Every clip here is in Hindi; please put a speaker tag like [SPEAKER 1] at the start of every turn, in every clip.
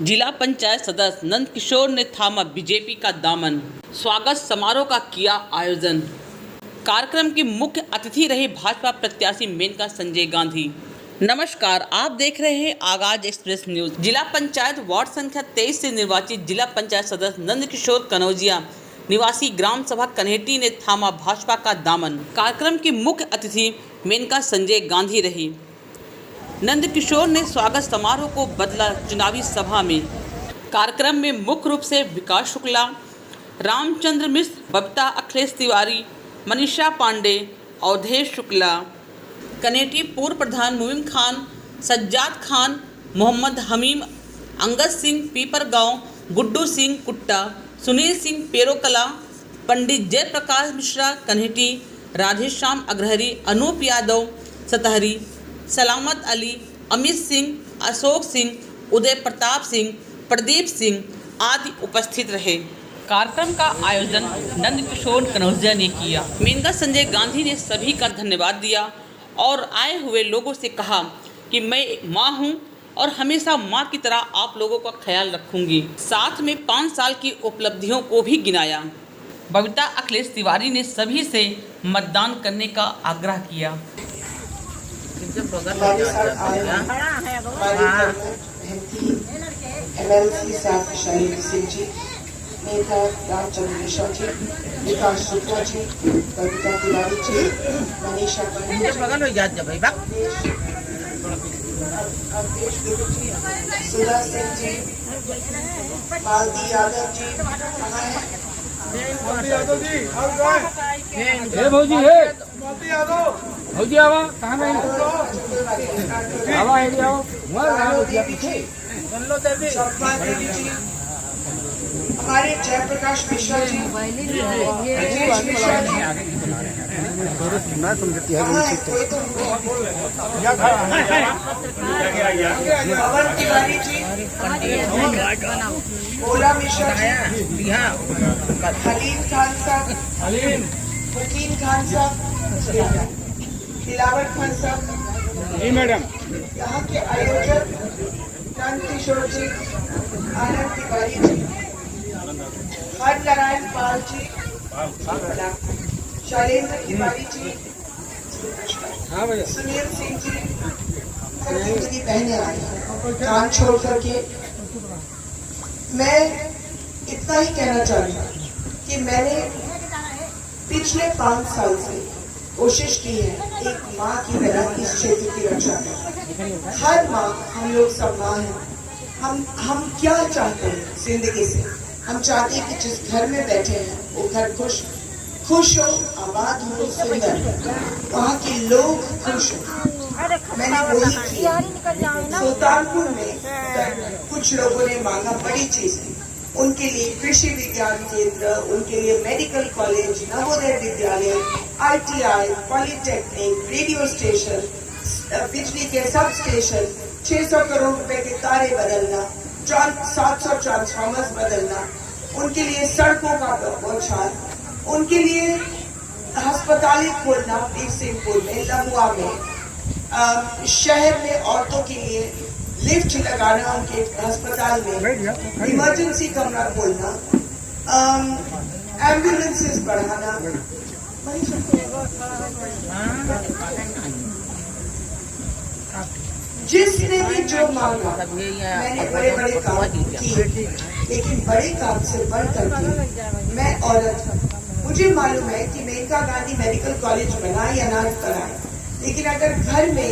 [SPEAKER 1] जिला पंचायत सदस्य नंद किशोर ने थामा बीजेपी का दामन। स्वागत समारोह का किया आयोजन। कार्यक्रम की मुख्य अतिथि रहे भाजपा प्रत्याशी मेनका संजय गांधी। नमस्कार, आप देख रहे हैं आगाज एक्सप्रेस न्यूज। जिला पंचायत वार्ड संख्या 23 से निर्वाचित जिला पंचायत सदस्य नंद किशोर कनौजिया निवासी ग्राम सभा कन्हेटी ने थामा भाजपा का दामन। कार्यक्रम की मुख्य अतिथि मेनका संजय गांधी रही। नंद किशोर ने स्वागत समारोह को बदला चुनावी सभा में। कार्यक्रम में मुख्य रूप से विकास शुक्ला, रामचंद्र मिश्र, बबीता अखिलेश तिवारी, मनीषा पांडे, अवधेश शुक्ला, कनेटी पूर्व प्रधान मुमीन खान, सज्जाद खान, मोहम्मद हमीम, अंगद सिंह पीपरगांव, गुड्डू सिंह कुट्टा, सुनील सिंह पेरोकला, पंडित जयप्रकाश मिश्रा कन्हेटी, राधेश्याम अग्रहरी, अनूप यादव सतहरी, सलामत अली, अमित सिंह, अशोक सिंह, उदय प्रताप सिंह, प्रदीप सिंह आदि उपस्थित रहे। कार्यक्रम का आयोजन नंद किशोर कनौजिया ने किया। मेनका संजय गांधी ने सभी का धन्यवाद दिया और आए हुए लोगों से कहा कि मैं मां हूं और हमेशा मां की तरह आप लोगों का ख्याल रखूंगी। साथ में 5 साल की उपलब्धियों को भी गिनाया। बबीता अखिलेश तिवारी ने सभी से मतदान करने का आग्रह किया।
[SPEAKER 2] हमारे साथ आए MLC साथ शैलेंद्र सिंह जी, नेता रामचंद्र मिश्रा जी, विकास शुक्ला जी, बबीता तिवारी जी, मनीषा पांडे, अवधेश जी, सुधा सिंह जी, मालती यादव जी, कहाँ है?
[SPEAKER 3] भौजी है भौजी आवा कहाँ गए? आवा है आओ
[SPEAKER 2] देवी जी, हमारे जयप्रकाश मिश्रा जी, राजेश मिश्रा जी, पवन तिवारी जी, भोला मिश्रा जी, हलीम खान साहब, मुकीम खान साहब, दिलावर खान साहब,
[SPEAKER 3] मैडम
[SPEAKER 2] यहाँ के आयोजक नंद किशोर जी, आनंद तिवारी जी, हर नारायण पाल जी, शैलेंद्र तिवारी जी, सुनील सिंह जी, मेरी बहनें आई काम छोड़ करके। मैं इतना ही कहना चाहती हूँ कि मैंने पिछले 5 साल से कोशिश की है एक माँ की तरह इस क्षेत्र की रक्षा करना। हर माँ, हम लोग सब माँ हैं। हम क्या चाहते हैं जिंदगी से? हम चाहते हैं कि जिस घर में बैठे हैं वो घर खुश हो, आबाद हो, सुंदर, वहाँ के लोग खुश हो। मैंने वही किया। सुल्तानपुर में कुछ लोगों ने मांगा बड़ी चीजें, उनके लिए कृषि विज्ञान केंद्र, उनके लिए medical college, Navodaya Vidyalaya, ITI, polytechnic, radio station, बिजली के सब स्टेशन, 600 करोड़ रुपए के तारे बदलना, 700 ट्रांसफार्मर्स बदलना, उनके लिए सड़कों का बौछार, उनके लिए अस्पताल खोलना वीर सिंहपुर में, लमुआ में, शहर में औरतों के लिए लिफ्ट लगाना उनके अस्पताल में, इमरजेंसी कमरा खोलना, एम्बुलेंसेस बढ़ाना। जिसने भी जो मांगा, मैंने बड़े बड़े काम किए, लेकिन बड़े काम से बढ़ करके मैं औरत हूँ। मुझे मालूम है कि मेनका गांधी मेडिकल कॉलेज बनाए या ना बनाए, लेकिन अगर घर में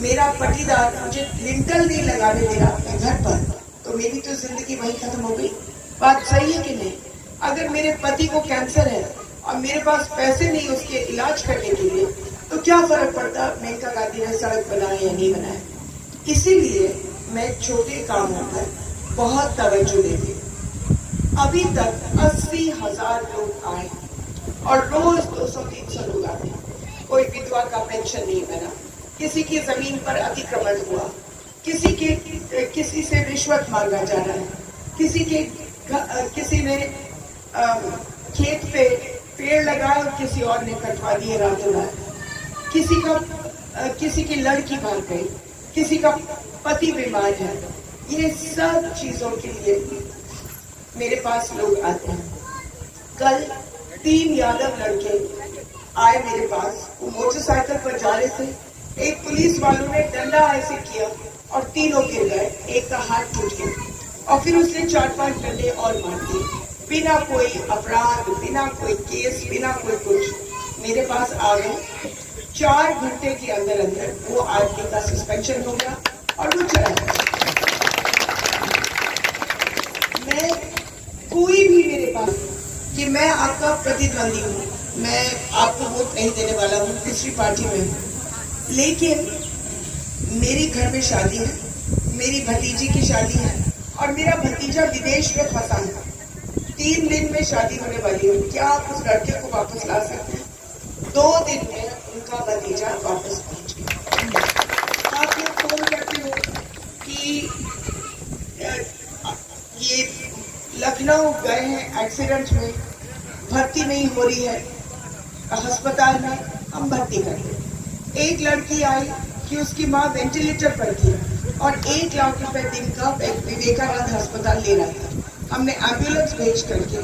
[SPEAKER 2] मेरा पटीदार मुझे लिंटल नहीं लगाने दे रहा अपने घर पर, तो मेरी तो जिंदगी वहीं खत्म हो गई। बात सही है कि नहीं? अगर मेरे पति को कैंसर है और मेरे पास पैसे नहीं उसके इलाज करने के लिए, तो क्या फर्क पड़ता मेनका गांधी ने सड़क बनाए या नहीं बनाए? इसीलिए मैं छोटे कामों पर बहुत तवज्जो देती हूँ। अभी तक 80,000 लोग आए और रोज 200-300 लोग आते हैं। कोई विधवा का पेंशन नहीं बना, किसी की जमीन पर अतिक्रमण हुआ, किसी से रिश्वत मांगा जा रहा है, किसी ने खेत पे पेड़ लगाया और किसी और ने कटवा दिए रातों रात, किसी की लड़की भाग गई, किसी का पति बीमार है, ये सब चीजों के लिए मेरे पास लोग आते हैं। कल 3 यादव लड़के आए मेरे पास, वो मोटरसाइकिल पर जा रहे थे। एक पुलिस वालों ने डंडा ऐसे किया और तीनों गिर गए, एक का हाथ टूट गया और फिर उसने 4-5 डंडे और मार दिए, बिना कोई अपराध, बिना कोई केस, बिना कोई कुछ। मेरे पास आ गए, 4 घंटे के अंदर अंदर वो आदमी का सस्पेंशन हो गया और वो चला गया। मैं कोई भी मेरे पास कि मैं आपका प्रतिद्वंदी हूँ, मैं आपको वोट नहीं देने वाला हूँ, दूसरी पार्टी में हूँ, लेकिन मेरी घर में शादी है, मेरी भतीजी की शादी है और मेरा भतीजा विदेश में फंसा है। 3 दिन में शादी होने वाली है। क्या आप उस लड़के को वापस ला सकते हैं? 2 दिन में उनका भतीजा वापस पहुंच गया। आप लोग फोन करते हो कि ये लखनऊ गए हैं एक्सीडेंट में, भर्ती नहीं हो रही है अस्पताल में, हम भर्ती करते। एक लड़की आई कि उसकी माँ वेंटिलेटर पर थी और 1 लाख रुपए दिन का विवेकानंद अस्पताल ले रहा था। हमने एम्बुलेंस भेज करके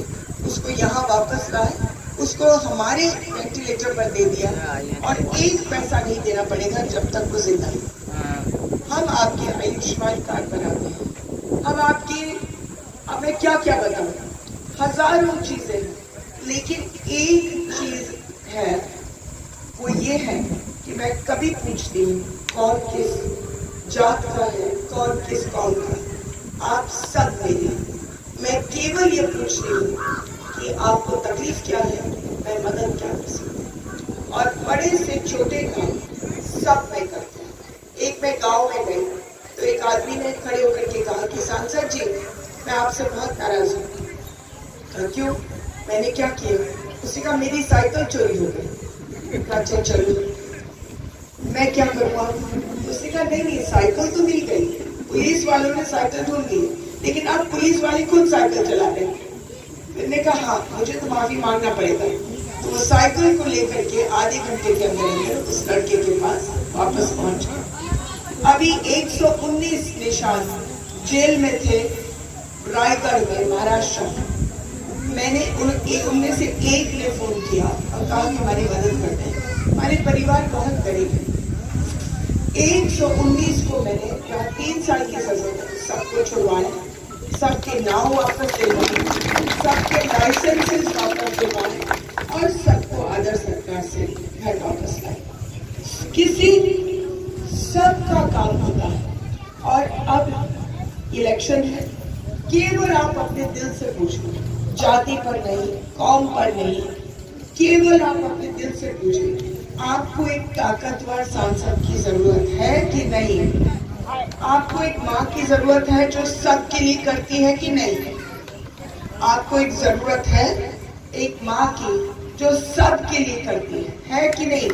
[SPEAKER 2] उसको यहाँ वापस लाए, उसको हमारे वेंटिलेटर पर दे दिया और 1 पैसा नहीं देना पड़ेगा जब तक वो जिंदा है। हम आपके आयुष्मान कार्ड बनाते हैं, हम आपकी, अब मैं क्या क्या बताऊं, हजारों चीजें हैं, लेकिन एक चीज है, वो ये है कि मैं कभी पूछती हूँ कौन किस जात का है, कौन किस कौम का, आप सब मेरे। मैं केवल ये पूछती हूँ कि आपको तकलीफ क्या है, मैं मदद क्या कर सकती हूँ। और बड़े से छोटे काम सब मैं करती हूँ। एक मैं गांव में गई तो एक आदमी ने खड़े होकर के कहा कि सांसद जी, मैं आपसे बहुत नाराज हूँ। क्यों? मैंने क्या किया? उसने कहा मेरी साइकिल चोरी हो गई। अच्छा चलो, मैं क्या करूँगा? उसने कहा नहीं, साइकिल तो मिल गई, पुलिस वालों ने साइकिल ढूंढ ली, लेकिन अब पुलिस वाले खुद साइकिल चला रहे हैं। मैंने कहा हाँ, मुझे तो माफी मांगना पड़ेगा। तो वो साइकिल को लेकर के आधे घंटे के अंदर अंदर उस लड़के के पास वापस पहुंच गया। अभी 119 निशान जेल में थे रायगढ़ में, महाराष्ट्र। मैंने उनमें से एक ने फोन किया और कहा कि हमारी मदद करते हैं, हमारे परिवार बहुत गरीब है। 119 को मैंने, जहाँ 3 साल की सजा है, सबको छुड़वाया, सबके नाम वापस दिलवाए, सबके लाइसेंसेस वापस दिलवाए और सबको आदर सत्कार से घर वापस लाए। किसी सबका काम होता है। और अब इलेक्शन है, केवल आप अपने दिल से पूछो, जाति पर नहीं, कौम पर नहीं, केवल आप अपने दिल से पूछें, आपको एक ताकतवर सांसद की जरूरत है कि नहीं? आपको एक माँ की जरूरत है जो सबके लिए करती है कि नहीं? आपको एक जरूरत है एक माँ की जो सबके लिए करती है कि नहीं?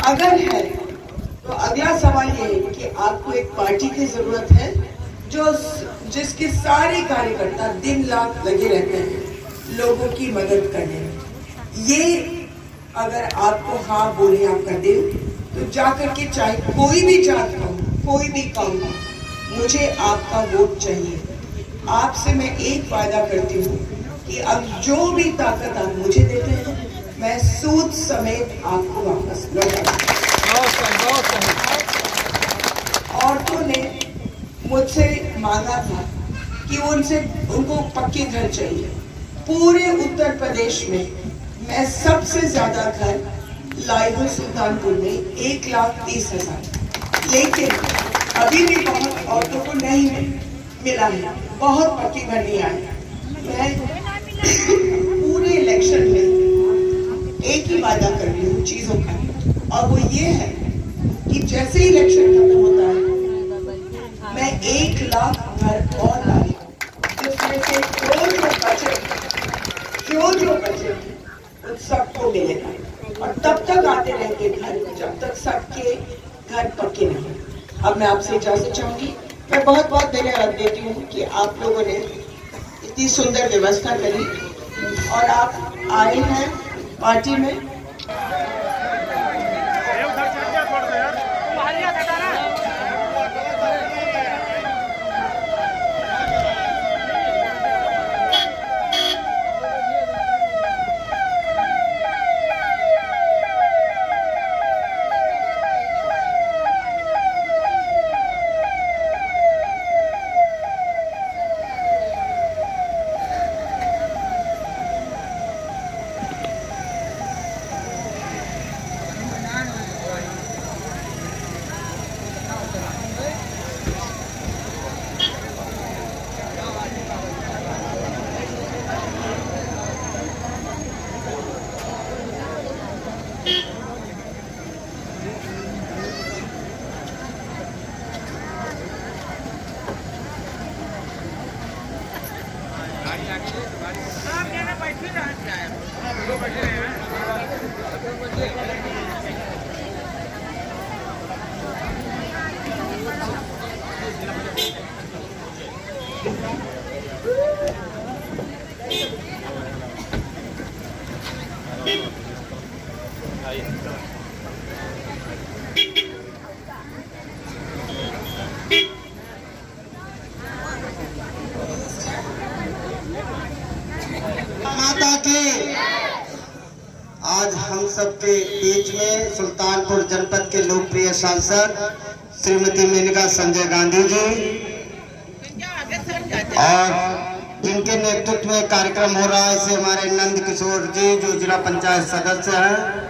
[SPEAKER 2] अगर है तो अगला सवाल ये है कि आपको एक पार्टी की जरूरत है जो जिसके सारे कार्यकर्ता दिन रात लगे रहते हैं लोगों की मदद करने में। ये अगर आपको हाँ बोले आप कर दे तो जाकर के, चाहे कोई भी जात का हो, कोई भी कौम हो, मुझे आपका वोट चाहिए। आपसे मैं एक वादा करती हूँ कि अब जो भी ताकत आप मुझे देते हैं, मैं सूद समेत आपको वापस लौटा। औरतों ने मुझसे मांगा था कि उनको पक्के घर चाहिए। पूरे उत्तर प्रदेश में मैं सबसे ज्यादा घर लाई हूँ सुल्तानपुर में, 1,30,000, लेकिन अभी भी बहुत औरतों को नहीं मिला है, बहुत पक्के घर नहीं आए। मैं पूरे इलेक्शन में एक ही वादा कर रही हूँ चीजों का, और वो ये है कि जैसे ही इलेक्शन खत्म होता है मैं 1 लाख घर और लाई, जिसमें से जो बचे उन सबको मिलेगा। और तब तक आते रहेंगे घर जब तक सबके घर पक्के नहीं। अब मैं आपसे इजाजत चाहूंगी। मैं बहुत बहुत धन्यवाद देती हूँ कि आप लोगों ने इतनी सुंदर व्यवस्था करी और आप आए हैं पार्टी में।
[SPEAKER 4] माता की। आज हम सबके बीच में सुल्तानपुर जनपद के लोकप्रिय सांसद श्रीमती मेनका संजय गांधी जी और जिनके नेतृत्व में कार्यक्रम हो रहा है इसे हमारे नंद किशोर जी जो जिला पंचायत सदस्य हैं।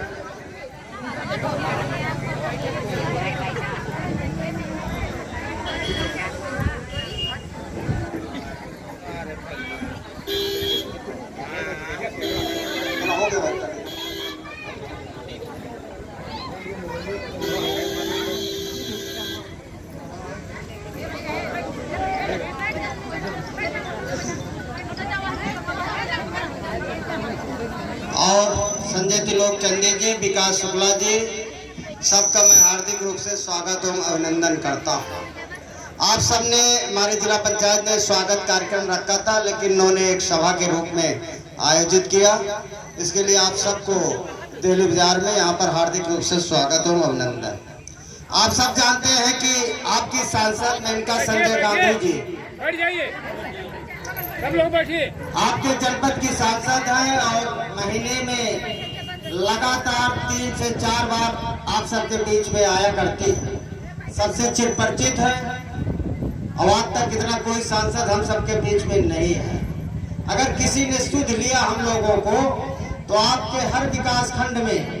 [SPEAKER 4] और संजय त्रिलोक चंदी जी, विकास शुक्ला जी, सबका मैं हार्दिक रूप से स्वागत एवं अभिनंदन करता हूँ। आप सबने हमारे जिला पंचायत में स्वागत कार्यक्रम रखा था, लेकिन उन्होंने एक सभा के रूप में आयोजित किया। इसके लिए आप सबको दिल्ली बाजार में यहाँ पर हार्दिक रूप से स्वागत एवं अभिनंदन। आप सब जानते हैं कि आपकी सांसद मेनका संजय गांधी जी
[SPEAKER 3] बैठ जाइए, सब लोग बैठिए।
[SPEAKER 4] आपके जनपद की सांसद हैं और महीने में लगातार 3 से 4 बार आप सबके बीच में आया करती है, सबसे चिरपरिचित है। और आज तक इतना कोई सांसद हम सबके बीच में नहीं है। अगर किसी ने सुध लिया हम लोगों को तो आपके हर विकास खंड में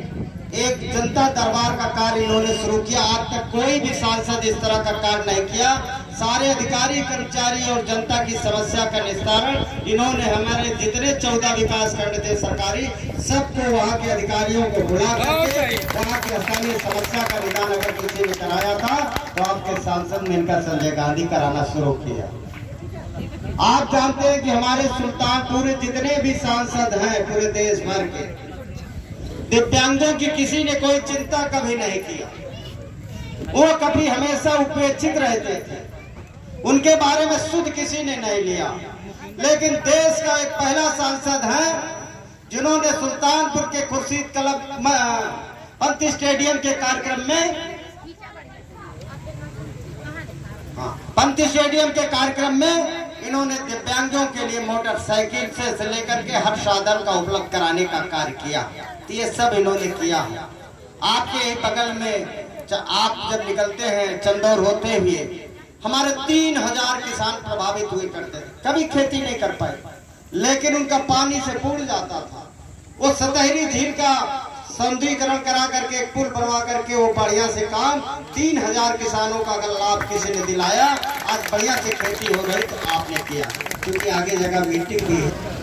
[SPEAKER 4] एक जनता दरबार का कार्य इन्होंने शुरू किया। आज तक कोई भी सांसद इस तरह का कार्य नहीं किया। सारे अधिकारी कर्मचारी और जनता की समस्या का निस्तारण इन्होंने हमारे जितने 14 विकास खंड थे सरकारी, सबको वहाँ के अधिकारियों को बुला करके वहाँ की स्थानीय समस्या का निदान अगर किसी ने कराया था तो आपके सांसद मेनका संजय गांधी कराना शुरू किया। आप जानते हैं कि हमारे सुल्तानपुर जितने भी सांसद हैं पूरे देश भर के, दिव्यांगों की किसी ने कोई चिंता कभी नहीं किया। वो कभी हमेशा उपेक्षित रहते थे, उनके बारे में सुध किसी ने नहीं लिया। लेकिन देश का एक पहला सांसद है जिन्होंने सुल्तानपुर के खुर्शीद क्लब पंत स्टेडियम के कार्यक्रम में पंत स्टेडियम के कार्यक्रम में इन्होंने दिव्यांगों के लिए मोटरसाइकिल से लेकर के हर साधन का उपलब्ध कराने का कार्य किया। तो ये सब इन्होंने किया। आपके ही बगल में आप जब निकलते हैं चंदौर होते हुए, हमारे 3000 किसान प्रभावित हुए करते थे, कभी खेती नहीं कर पाए, लेकिन उनका पानी से बूढ़ जाता था। वो सतहरी झील का सौंदर्यीकरण करा करके एक पुल बनवा करके वो बढ़िया से काम 3000 किसानों का अगर लाभ किसी ने दिलाया, आज बढ़िया से खेती हो गई तो आपने किया, क्योंकि आगे जगह मीटिंग भी है।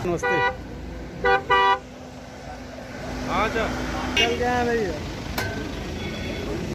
[SPEAKER 3] नमस्ते। आ जा चल गया भैया।